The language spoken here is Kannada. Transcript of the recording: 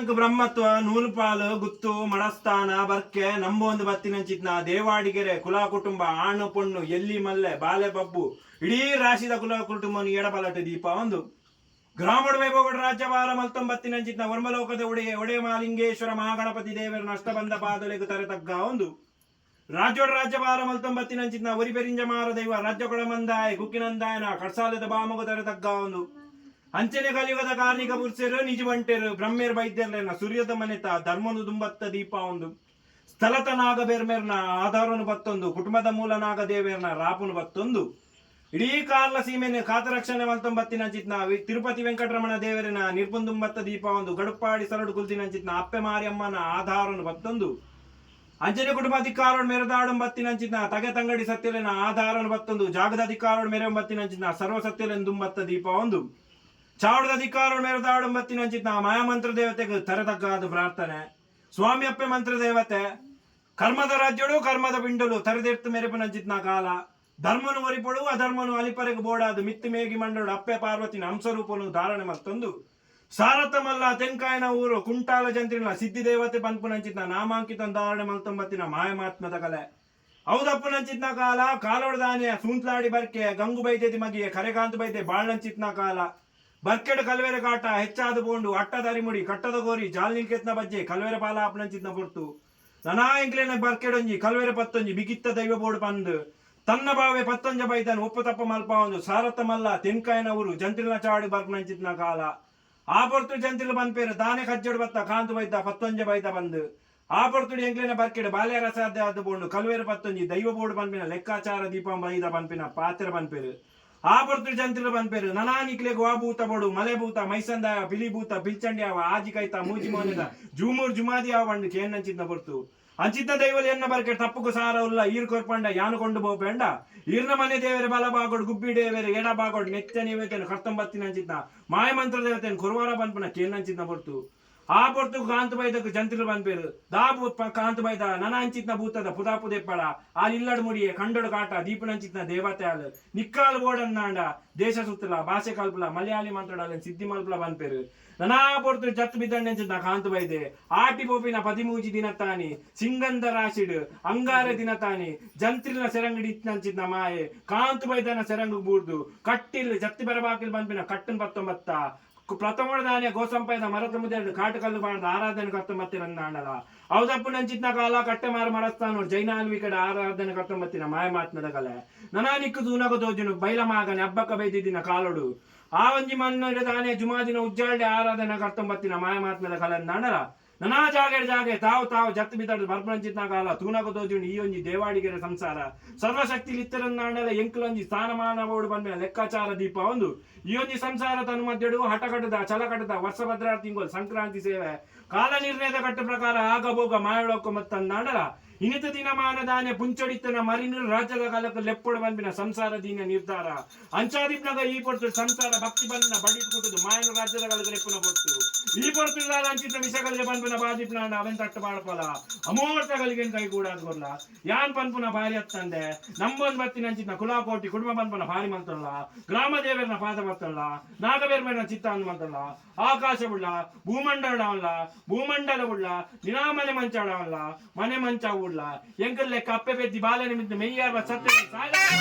ಬ್ರಹ್ಮತ್ವ ನೂಲುಪಾಲು ಗುತ್ತು ಮಡಸ್ಥಾನ ಬರ್ಕೆ ನಂಬೊಂದು ಬತ್ತಿನಂಚಿತ್ನ ದೇವಾಡಿಗೆರೆ ಕುಲ ಕುಟುಂಬ ಆಣು ಪೊಣ್ಣು ಎಲ್ಲಿ ಮಲ್ಲೆ ಬಾಲೆ ಬಬ್ಬು ಇಡೀ ರಾಶಿದ ಕುಲ ಕುಟುಂಬನು ಎಡಬಲಟೆ ದೀಪ ಒಂದು ಗ್ರಾಮಡ ವೈಭವಗಡ ರಾಜ್ಯಭಾರ ಮಲ್ತೊಂಬತ್ತಿನಂಚಿತ್ನ ವರ್ಮಲೋಕದ ಒಡೆ ಮಾಲಿಂಗೇಶ್ವರ ಮಹಾಗಣಪತಿ ದೇವರ ಅಷ್ಟಬಂಧ ಪಾದಲೆಗು ತರೆತಗ್ಗ ಒಂದು ರಾಜ್ಯೋಡ ರಾಜ್ಯಭಾರ ಮಲ್ತೊಂಬತ್ತಿನಂಚಿತ್ನ ಒರಿಬೆರಿಂಜ ಮಾರ ದೈವ ರಾಜ್ಯಕೊಳ ಮಂದಾಯ ಕುಕ್ಕಿನಂದಾಯನ ಕಡ್ಸಾಲದ ಬಾಮಗು ತರೆತಗ್ಗ ಒಂದು ಅಂಚನೆ ಕಲಿಯುಗದ ಕಾರ್ಣಿಕ ಪುರುಷರು ನಿಜವಂಟೆರು ಬ್ರಹ್ಮೇರ್ ವೈದ್ಯರ್ಲೇನ ಸೂರ್ಯದ ಮನೆತ ಧರ್ಮನು ದುಂಬತ್ತ ದೀಪ ಒಂದು ಸ್ಥಳತ ನಾಗ ಬೇರ್ಮೇರ್ನ ಆಧಾರನು ಬತ್ತೊಂದು ಕುಟುಂಬದ ಮೂಲ ನಾಗ ದೇವೇರ್ನ ರಾಪುನು ಬತ್ತೊಂದು ಇಡೀ ಕಾರ್ಲ ಸೀಮೆನೆ ಖಾತರಕ್ಷಣೆ ಮಲ್ತೊಂಬತ್ತಿನಂಚಿತ್ನ ತಿರುಪತಿ ವೆಂಕಟರಮಣ ದೇವರಿನ ನಿರ್ಬಂದುಂಬತ್ತ ದೀಪ ಒಂದು ಗಡುಪಾಡಿ ಸರಡು ಕುಲ್ತಿನಂಚಿತ್ನ ಅಪ್ಪೆ ಮಾರಿಯಮ್ಮನ ಆಧಾರನು ಬತ್ತೊಂದು ಅಂಜನೆ ಕುಟುಂಬ ಅಧಿಕಾರೋಡ್ ಮೆರೆದಾಡು ಬತ್ತಿನಂಚಿತ್ನ ತಗೆ ತಂಗಡಿ ಸತ್ಯಲೆನ ಆಧಾರನು ಬತ್ತೊಂದು ಜಾಗದ ಅಧಿಕಾರೋಡ್ ಮೆರೆ ಬತ್ತಿನಂಚಿತ್ನ ಸರ್ವ ಸತ್ಯಲೆನ್ ದುಂಬತ್ತ ದೀಪ ಒಂದು ಚಾವಡದ ಅಧಿಕಾರೋಡ್ ಮೆರೆದಾಡು ಬತ್ತಿನಂಚಿತ್ನ ಮಾಯಾಮಂತ್ರ ದೇವತೆಗೆ ತರೆತಗ್ಗಾದು ಪ್ರಾರ್ಥನೆ ಸ್ವಾಮಿ ಅಪ್ಪೆ ಮಂತ್ರ ದೇವತೆ ಕರ್ಮದ ರಾಜ್ಯಡು ಕರ್ಮದ ಪಿಂಡಲು ತರೆದಿರ್ತು ಮೆರೆಪನಂಚಿತ್ನ ಕಾಲ ಧರ್ಮನು ಒರಿಪಡು ಅಧರ್ಮನು ಅಲಿಪರೆಗೆ ಬೋಡಾದು ಮಿತ್ತು ಮೇಗಿ ಮಂಡಳು ಅಪ್ಪೆ ಪಾರ್ವತಿನ ಹಂಸರೂಪನು ಧಾರಣೆ ಮತ್ತೊಂದು ಸಾರಥಮಲ್ಲ ತೆಂಕಾಯನ ಊರು ಕುಂಟಾಲ ಜಂತ್ರಿನ ಸಿದ್ಧಿ ದೇವತೆ ಪಂಪುನಂಚಿತ್ನ ನಾಮಾಂಕಿತ ಧಾರಣೆ ಮಲ್ತೊಂಬತ್ತಿನ ಮಾಯಮಾತ್ಮದ ಕಲೆ ಹೌದಪ್ಪನಂಚಿತ್ನ ಕಾಲ ಕಾಲೊಡದಾನೆ ಸೂಂತ್ಲಾಡಿ ಬರ್ಕೆ ಗಂಗು ಬೈದೇತಿ ಮಗಿಯೇ ಕರೆಕಾಂತ ಬೈದೆ ಬಾಳ್ನಂಚಿತ್ನ ಕಾಲ ಬರ್ಕೆಡ್ ಕಲ್ವೆರೆ ಕಾಟ ಹೆಚ್ಚಾದ ಬೋಂಡು ಅಟ್ಟದಾರಿ ಮುಡಿ ಕಟ್ಟದ ಗೋರಿ ಜಾಲ್ನಿಲ್ಕೆತ್ನ ಬಜ್ಜೆ ಕಲ್ವೆರೆ ಪಾಲ ಆಪನಂಚಿತ್ನ ಪೊರ್ತು ನನಾ ಎಂಕ್ಲೆನ ಬರ್ಕೆಡೊಂಜಿ ಕಲ್ವೆರೆ ಪತ್ತೊಂಜಿ ಬಿಗಿತ್ತ ದೈವ ಬೋರ್ಡ್ ಪಂದು ತನ್ನ ಬಾವೆ ಪತ್ತೊಂಜ ಬೈದನು ಒಪ್ಪು ತಪ್ಪ ಮಲ್ಪ ಒಂದು ಸಾರಥ ಮಲ್ಲ ತೆನ್ಕಾಯನ ಊರು ಜಂತ್ರಿನ ಚಾಡಿ ಬರ್ಪನಂಚಿತ್ನ ಕಾಲ ಆ ಪೊರ್ತು ಜಂತ್ರಿಲು ಬಂದ್ಪೇರು ದಾನೆ ಕಜ್ಜಡು ಬತ್ತ ಕಾಂತು ಬೈದ ಪತ್ತೊಂಜ ಬೈದ ಬಂದು ಆ ಪೊರ್ತುಡಿ ಎಂಕ್ಲೆನ ಬರ್ಕೆಡ್ ಬಾಲ್ಯ ರಸಾಧ್ಯ ಆದ ಬೋಂಡು ಕಲ್ವೆರೆ ಪತ್ತೊಂಜಿ ದೈವ ಬೋರ್ಡ್ ಪಂಪಿನ ಲೆಕ್ಕಾಚಾರ ದೀಪ ಬೈದ ಪಂಪಿನ ಪಾತ್ರೆ ಬಂದ್ಪೇರು ಆ ಪೊರ್ತು ಜಂತ್ರಿಲು ಬಂದ್ಪೇರು ನನಾ ನಿಕ್ಲೆಗು ಆ ಭೂತ ಬೋಡು ಮಲೆ ಭೂತ ಮೈಸಂದಾಯ ಪಿಲಿ ಭೂತ ಪಿಲ್ಚಂಡಿ ಅವ ಆಜಿ ಕೈತ ಮೂಜಿ ಮೋನಿದ ಜೂಮೂರ್ ಜುಮಾದಿ ಅವ ಬಂಡು ಕೇನ್ನಂಚಿತ್ನ ಪೊರ್ತು ಅಂಚಿತ್ತ ದೈವಲಿ ಎನ್ನ ಬರ್ಕೆ ತಪ್ಪುಕು ಸಾರ ಉಲ್ಲ ಈರ್ ಕೊರ್ಪಂಡ ಯಾನುಕೊಂಡು ಬೋಪೆಂಡ ಈರ್ನ ಮನೆ ದೇವರೆ ಬಲ ಬಾಗೋಡು ಗುಬ್ಬಿ ದೇವರೆ ಎಡ ಬಾಗೋಡು ನೆಚ್ಚ ನೀವೇತೇನು ಕರ್ತಂಬತ್ತಿನಂಚಿತ್ನ ಮಾಯಮಂತ್ರ ದೇವತೆಯನ್ನು ಕುರುವಾರ ಬಂದ್ಪನ ಕೇನ್ನಂಚಿತ್ನ ಪೊರ್ತು ಆ ಪೊರ್ತು ಕಾಂತು ಬೈದಕ್ಕೆ ಜಂತ್ರಿಲು ಬಂದ್ಪೇರು ದಾಬು ಕಾಂತು ಬೈದ ನನ ಅಂಚಿತ್ನ ಭೂತದ ಪುದಾಪು ದೆಪ್ಪಳ ಆಲ್ ಇಲ್ಲಡ್ ಮುಡಿಯೇ ಕಂಡೊಡು ಕಾಟ ದೀಪನಂಚಿತ್ನ ದೇವತೆ ಆಲ್ ನಿಕ್ಕಾಲು ಬೋಡನ್ನಾಂಡ ದೇಶ ಸುತ್ತಲ ಭಾಷೆ ಕಲ್ಪಲ ಮಲಯಾಳಿ ಮಂತ್ರಡಾಲ ಸಿದ್ಧಿ ಮಲ್ಪಲ ಬಂದ್ಪೇರು ನನಾ ಪೊರ್ತು ಜತ್ತು ಬಿದ್ದಂಚಿತ್ನ ಕಾಂತು ಬೈದೆ ಆಟಿ ಪೋಪಿನ ಪದಿಮೂಜಿ ದಿನತಾನಿ ಸಿಂಗಂಧ ರಾಶಿಡ್ ಅಂಗಾರ ದಿನತಾನಿ ಜಂತ್ರಿನ ಸೆರಂಗಡಿ ಇತ್ತಂಚಿತ್ನ ಮಾಯೆ ಕಾಂತು ಬೈದನ ಸೆರಂಗು ಬೂರ್ದು ಕಟ್ಟಿಲ್ ಜತ್ತಿ ಬರಬಾಕಿಲ್ ಬಂದ್ಪಿನ ಕಟ್ಟನ್ ಪತ್ತೊಂಬತ್ತ ಪ್ರಥಮ ಧಾನ್ಯ ಗೋಸಂಪಾಯದ ಮರದ ಮುದ್ದೆ ಕಾಟಕಲ್ಲು ಬಾಣದ ಆರಾಧನೆ ಕರ್ತೊಂಬತ್ತಿನ ಆಂಡಲ ಹೌದಪ್ಪು ನಂಚಿತ್ನ ಕಾಲ ಕಟ್ಟೆ ಮಾರು ಮರಸ್ತಾನೋಡು ಜೈನಾಲ್ವಿ ಕಡೆ ಆರಾಧನೆ ಕರ್ತೊಂಬತ್ತಿನ ಮಾಯಮಾತ್ಮದ ಕಲೆ ನನಾ ನಿಕ್ಕು ದೂನಗ ತೋಜುನು ಬೈಲ ಮಾಗನೆ ಹಬ್ಬಕ್ಕ ಬೈದಿದ್ದಿನ ಕಾಲೋಡು ಆ ಒಂಜಿ ಮಣ್ಣ ದಾನೆ ಜುಮಾದಿನ ಉಜ್ಜಾಳ್ಡೆ ಆರಾಧನೆ ಕರ್ತೊಂಬತ್ತಿನ ಮಾಯಮಾತ್ಮದ ಕಲೆ ನಾಂಡಲ ನನಾ ಜಾಗೆ ತಾವು ಜತ್ತು ಬಿದ್ದಾಡು ಬರ್ಪನಂಚಿತ್ನ ಕಾಲ ತೂನಗ ತೋಜುಂಡು ಈ ಒಂಜಿ ದೇವಾಡಿಗೆರೆ ಸಂಸಾರ ಸರ್ವಶಕ್ತಿ ಲಿತ್ತರನ್ನಾಂಡಲ ಎಂಕುಲೊಂಜಿ ಸ್ಥಾನಮಾನ ಬೋರ್ಡು ಬಂದ ಲೆಕ್ಕಾಚಾರ ದೀಪ ಒಂದು ಈ ಒಂಜಿ ಸಂಸಾರ ತನ್ನ ಮಧ್ಯಡು ಹಠಕಟದ ಛಲಕಟದ ವರ್ಷ ಭದ್ರಾರ ತಿಂಗಳು ಸಂಕ್ರಾಂತಿ ಸೇವೆ ಕಾಲ ನಿರ್ಣಯದ ಕಟ್ಟ ಪ್ರಕಾರ ಆಗಬೋಗ ಮಾಯಳೊಕ್ಕ ಮತ್ತಂದಾಂಡಲ ಇನಿತ ದಿನಮಾನ ದಾನೆ ಪುಂಚಡಿತನ ಮರಿನೀರು ರಾಜ್ಯದ ಕಾಲಕ್ಕೆ ಲೆಪ್ಪೊಡು ಬಂದಿನ ಸಂಸಾರ ದೀನ ನಿರ್ಧಾರ ಅಂಚಾದಿಪ್ನಾಗ ಈ ಪೊರ್ತು ಸಂಸಾರ ಭಕ್ತಿ ಬಂದಿನ ಬಡಿಟ್ಕೊಟ್ಟದು ಮಾಯನ ರಾಜ್ಯದ ಕಾಲಕ್ಕೆ ಲೆಪ್ಪನ ಪೊರ್ತು ಈ ಪೊರ್ತು ಅಂಚಿತ ವಿಷಯಗಳಿಗೆ ಬಂದಿನ ಬಾದಿಪ್ನ ಅವನ್ ತಟ್ಟು ಬಾಳ್ಪಲ ಅಮೋರ್ತಗಳಿಗೆ ಕೈ ಕೂಡ ಅನ್ಕೊಲ್ಲ ಯಾನ್ ಪನ್ಪುನ ಭಾರಿ ಹತ್ತಂದೆ ನಂಬೊಂದ್ ಬತ್ತಿನ ಅಂಚಿನ ಕುಲಾಕೋಟಿ ಕುಟುಂಬ ಪನ್ಪನ ಭಾರಿ ಮಂತಲ್ಲ ಗ್ರಾಮ ದೇವರನ ಪಾದ ಬರ್ತಲ್ಲ ನಾಗಬೇರ್ಮೇನ ಚಿತ್ತ ಮಂತಲ್ಲ ಆಕಾಶ ಉಳ್ಳ ಭೂಮಂಡಲ ಉಳ್ಳ ನಿನಾಮನೆ ಮಂಚಾಡವಲ್ಲ ಮನೆ ಮಂಚ ಉಳ್ಳ ಎಂಕಲ್ ಲೆಕ್ಕ ಅಪ್ಪೆ ಬೆದ್ದಿ ಬಾಲೆ ನಿಮಿತ್ತ ಮೆಯ್ಯಾರ ಸತ್ಯ